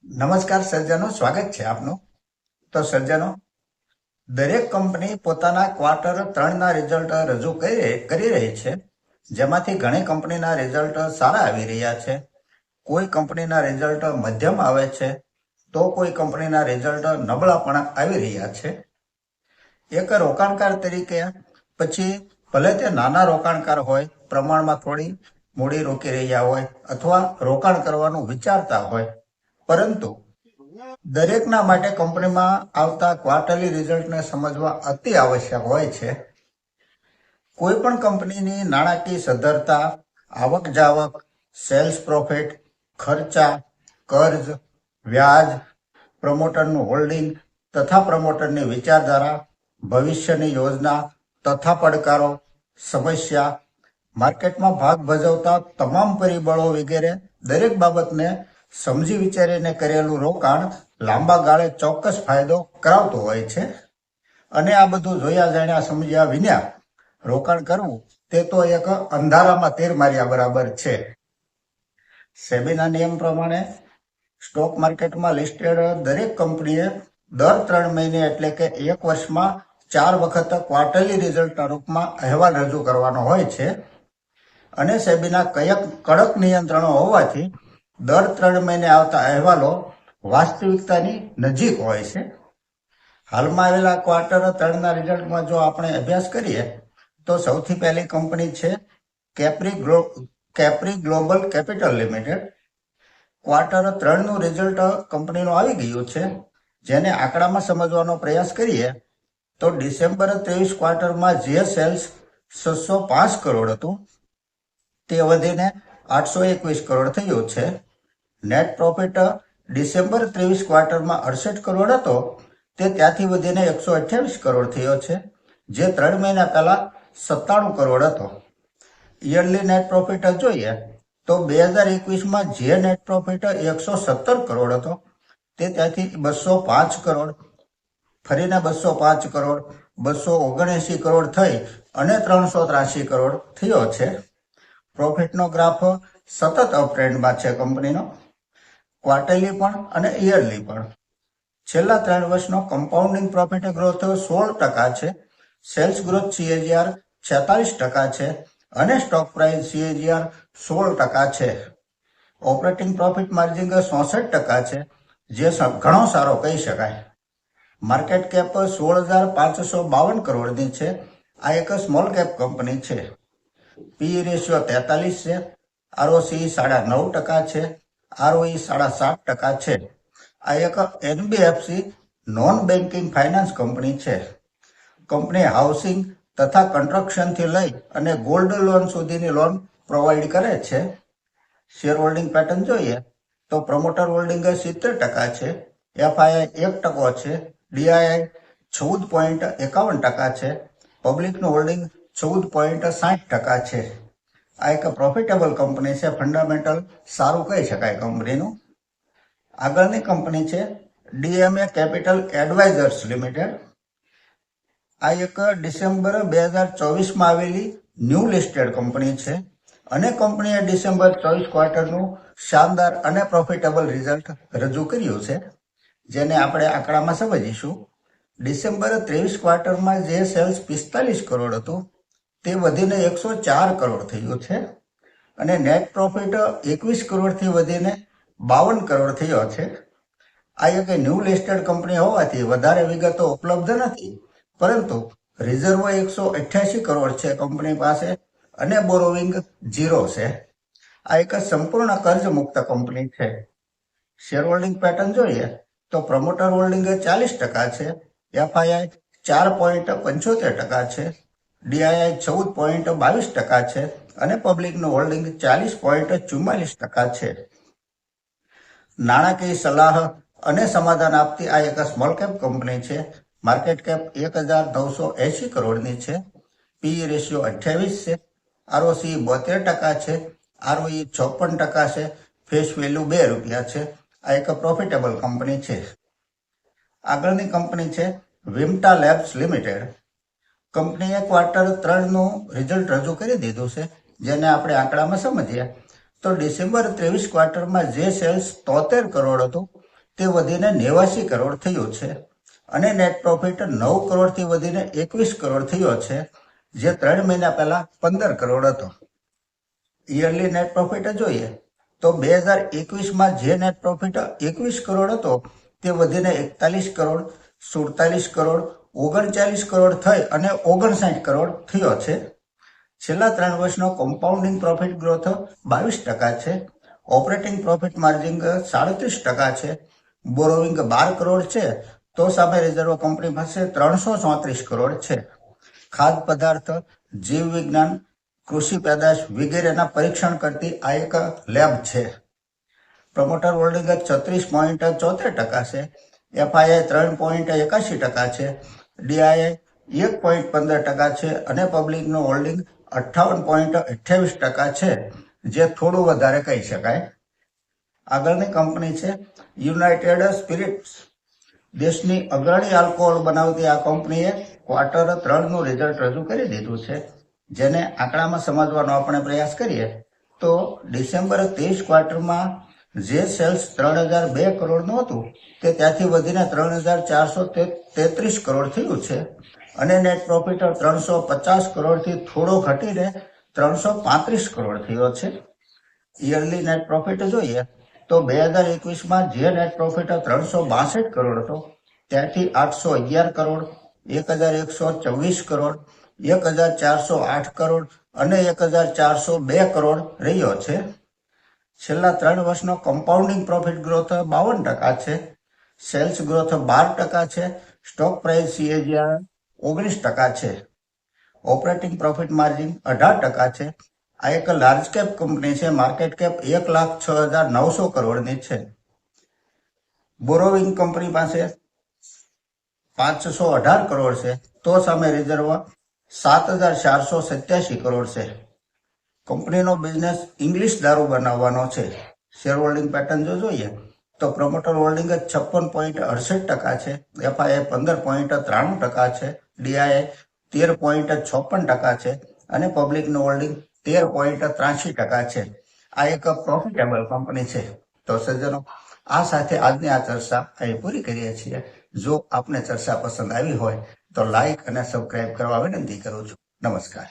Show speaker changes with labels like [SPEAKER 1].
[SPEAKER 1] નમસ્કાર સર્જનો, સ્વાગત છે આપનું. તો સર્જનો, દરેક કંપની પોતાના ક્વાર્ટર 3ના રિઝલ્ટ રજૂ કરી રહી છે, જેમાંથી ઘણી કંપનીના રિઝલ્ટ સારા આવી રહ્યા છે. કોઈ કંપનીના રિઝલ્ટ મધ્યમ આવે છે, તો કોઈ કંપનીના રિઝલ્ટ નબળા પણ આવી રહ્યા છે. એક રોકાણકાર તરીકે પછી ભલે તે નાના રોકાણકાર હોય, પ્રમાણમાં થોડી મૂડી રોકી રહ્યા હોય અથવા રોકાણ કરવાનું વિચારતા હોય, પરંતુ દરેકના માટે કંપનીમાં આવતા ક્વાર્ટરલી રિઝલ્ટને સમજવા અતિ આવશ્યક હોય છે. કોઈ પણ કંપનીની નાણાકીય સદ્ધરતા, આવક જાવક, સેલ્સ પ્રોફિટ, ખર્ચા, કર્જ, વ્યાજ, પ્રમોટરનું હોલ્ડિંગ તથા પ્રમોટરની વિચારધારા, ભવિષ્યની યોજના તથા પડકારો, સમસ્યા, માર્કેટમાં ભાગ ભજવતા તમામ પરિબળો વગેરે દરેક બાબતને સમજી વિચારીને કરેલું રોકાણ લાંબા ગાળે ચોક્કસ ફાયદો કરાવતું હોય છે. અને આ બધું જોયા જાણ્યા સમજ્યા વિના રોકાણ કરવું તે તો એક અંધારામાં તીર માર્યા બરાબર છે. સેબીના નિયમ પ્રમાણે સ્ટોક માર્કેટમાં લિસ્ટેડ દરેક કંપનીએ દર 3 મહિને એટલે કે 1 વર્ષમાં 4 વખત ક્વાર્ટરલી રિઝલ્ટના રૂપમાં અહેવાલ રજૂ કરવાનો હોય છે. અને સેબીના કડક નિયંત્રણો હોવાથી દર 3 મહિને આવતા અહેવાલો વાસ્તવિકતાની નજીક હોય છે. હાલમાં આવેલા ક્વાર્ટર 3ના રિઝલ્ટમાં જો આપણે અભ્યાસ કરીએ તો સૌથી પહેલી કંપની છે Capri Global Capital Limited. Quarter 3નું રિઝલ્ટ કંપનીનું આવી ગયું છે, જેને આંકડામાં સમજવાનો પ્રયાસ કરીએ તો ડિસેમ્બર 23 ક્વાર્ટરમાં જે સેલ્સ 605 કરોડ હતું તે વધીને 821 કરોડ થયું છે. નેટ પ્રોફિટ ડિસેમ્બર 23 ક્વાર્ટરમાં 68 કરોડ હતો તે ત્યાંથી વધીને 128 કરોડ થયો છે, જે 3 મહિના પહેલા 97 કરોડ હતો. યરલી નેટ પ્રોફિટ જોઈએ તો 2021માં જે નેટ પ્રોફિટ 117 કરોડ હતો તે ત્યાંથી 205 કરોડ, ફરીને 205 કરોડ, 279 કરોડ થઈ અને 383 કરોડ થયો છે. પ્રોફિટનો ગ્રાફ સતત અપટ્રેન્ડમાં છે કંપનીનો, ક્વાર્ટરલી પણ અને યરલી પણ. છેલ્લા 3 વર્ષનો કમ્પાઉન્ડિંગ પ્રોફિટ ગ્રોથ 16% છે, સેલ્સ ગ્રોથ CAGR 46% છે અને સ્ટોક પ્રાઇસ CAGR 16% છે. ઓપરેટિંગ પ્રોફિટ માર્જિન 66% છે, જે ઘણો સારો કહી શકાય. માર્કેટ કેપ 16,552 કરોડની છે. આ એક સ્મોલ કેપ કંપની છે. PE રેશિયો 43 છે, ROCE 9.5% છે, ROE 7.5% છે. આ એક NBFC non banking finance company છે. કંપની હાઉસિંગ તથા કન્સ્ટ્રક્શનથી લઈ અને ગોલ્ડ લોન સુધીની લોન પ્રોવાઈડ કરે છે. શેર હોલ્ડિંગ પેટર્ન જોઈએ તો પ્રમોટર હોલ્ડિંગ 70% છે, FII 1% છે, DII 14.51% છે, પબ્લિકનું હોલ્ડિંગ 14.60% છે. આ એક પ્રોફિટેબલ કંપની છે, ફંડામેન્ટલ સારું કહી શકાય કંપનીનું. આગળની કંપની છે DMA કેપિટલ એડવાઇઝર્સ લિમિટેડ. આ એક ડિસેમ્બર 2024માં આવેલી ન્યૂ લિસ્ટેડ કંપની છે અને કંપનીએ ડિસેમ્બર 24 ક્વાર્ટરનું શાનદાર અને પ્રોફિટેબલ રિઝલ્ટ રજૂ કર્યું છે, જેને આપણે આંકડામાં સમજીશું. ડિસેમ્બર 23 ક્વાર્ટરમાં જે સેલ્સ 45 કરોડ હતું તે વધીને 104 કરોડ થયું છે અને નેટ પ્રોફિટ 21 કરોડથી વધીને 52 કરોડ થયો છે. આ એક ન્યૂ લિસ્ટેડ કંપની હોવાથી વધારે વિગતો ઉપલબ્ધ નથી, પરંતુ રિઝર્વ 188 કરોડ છે કંપની પાસે અને બોરોવિંગ 0 છે. આ એક સંપૂર્ણ કર્જ મુક્ત કંપની છે. શેર હોલ્ડિંગ પેટર્ન જોઈએ તો પ્રમોટર હોલ્ડિંગ 40% છે, FII 4.75% છે, DII 14.22% છે અને પબ્લિકનું હોલ્ડિંગ 40.44% છે. નાણાકીય સલાહ અને સમાધાન આપતી આ એક સ્મોલ કેપ કંપની છે. માર્કેટ કેપ 1,980 કરોડની છે. PE રેશિયો 28 છે, ROCE 72% છે, ROE 56% છે, ફેસ વેલ્યુ ₹2 છે. આ એક પ્રોફિટેબલ કંપની છે. આગળની કંપની છે વિમટા લેબ્સ લિમિટેડ. કંપનીએ ક્વાર્ટર 3નું રિઝલ્ટ રજૂ કરી દીધું છે, જેને આપણે આંકડામાં સમજીએ તો ડિસેમ્બર 23 ક્વાર્ટરમાં જે સેલ્સ 73 કરોડ હતું તે વધીને 89 કરોડ થયું છે અને નેટ પ્રોફિટ 9 કરોડથી વધીને 21 કરોડ થયો છે, જે 3 મહિના પહેલા 15 કરોડ હતો. યરલી નેટ પ્રોફિટ જોઈએ તો 2021માં જે નેટ પ્રોફિટ 21 કરોડ હતો તે વધીને 41 કરોડ, 47 કરોડ, 39 કરોડ થઈ અને 59 કરોડ થયો છે. છેલ્લા 3 વર્ષનો કમ્પાઉન્ડિંગ પ્રોફિટ ગ્રોથ 22% છે. ઓપરેટિંગ પ્રોફિટ માર્જિન 37% છે. બોરોવિંગ 12 કરોડ છે, તો સામે રિઝર્વ કંપની પાસે 334 કરોડ છે. ખાદ્ય પદાર્થ, જીવ વિજ્ઞાન, કૃષિ પેદાશ વગેરેના પરીક્ષણ કરતી આ એક લેબ છે. પ્રમોટર હોલ્ડિંગ 36.74% છે. એફઆઈઆઈ 3.81% છે. ડીઆઈઆઈ 1.15% છે અને પબ્લિકનું હોલ્ડિંગ 58.28% છે, જે થોડું વધારે કહી શકાય. આગળની કંપની છે યુનાઇટેડ સ્પિરિટ્સ. દેશની અગ્રણી આલ્કોહોલ બનાવતી આ કંપનીએ ક્વાર્ટર 3નું રિઝલ્ટ રજૂ કરી દીધું છે, જેને આંકડામાં સમજવાનો આપણે પ્રયાસ કરીએ તો ડિસેમ્બર 23 ક્વાર્ટરમાં જે સેલ્સ 3002 કરોડનું હતું તે ત્યાંથી વધીને 3433 કરોડ થયું છે અને નેટ પ્રોફિટ 350 કરોડથી થોડો ઘટીને 335 કરોડ થયો છે. યરલી નેટ પ્રોફિટ જોઈએ તો 2021માં જે નેટ પ્રોફિટ 362 કરોડ હતો ત્યાંથી 811 કરોડ, 1124 કરોડ, 1408 કરોડ અને 1402 કરોડ રહ્યો છે. છેલ્લા 3 વર્ષનો કમ્પાઉન્ડિંગ પ્રોફિટ ગ્રોથ 52% છે. સેલ્સ ગ્રોથ 12% છે. સ્ટોક પ્રાઇસ CAGR 19% છે. ઓપરેટિંગ પ્રોફિટ માર્જિન 18% છે. આ એક લાર્જ કેપ કંપની છે. માર્કેટ કેપ 1,06,900 કરોડની છે. બોરોવિંગ કંપની પાસે 518 કરોડ છે, તો સામે રિઝર્વ 7,487 કરોડ છે. કંપનીનો બિઝનેસ ઇંગ્લિશ દારૂ બનાવવાનો છે. શેર હોલ્ડિંગ પેટર્ન જો જોઈએ તો પ્રમોટર હોલ્ડિંગ 56.68% છે. એફઆઈઆઈ 15.93% છે. ડીઆઈઆઈ 13.56% છે અને પબ્લિકનું હોલ્ડિંગ 13.83% છે. આ એક પ્રોફિટેબલ કંપની છે. તો સજ્જનો, આ સાથે આજની આ ચર્ચા અહીં પૂરી કરીએ છીએ. જો આપને ચર્ચા પસંદ આવી હોય તો લાઈક અને સબસ્ક્રાઇબ કરવા વિનંતી કરું છું. નમસ્કાર.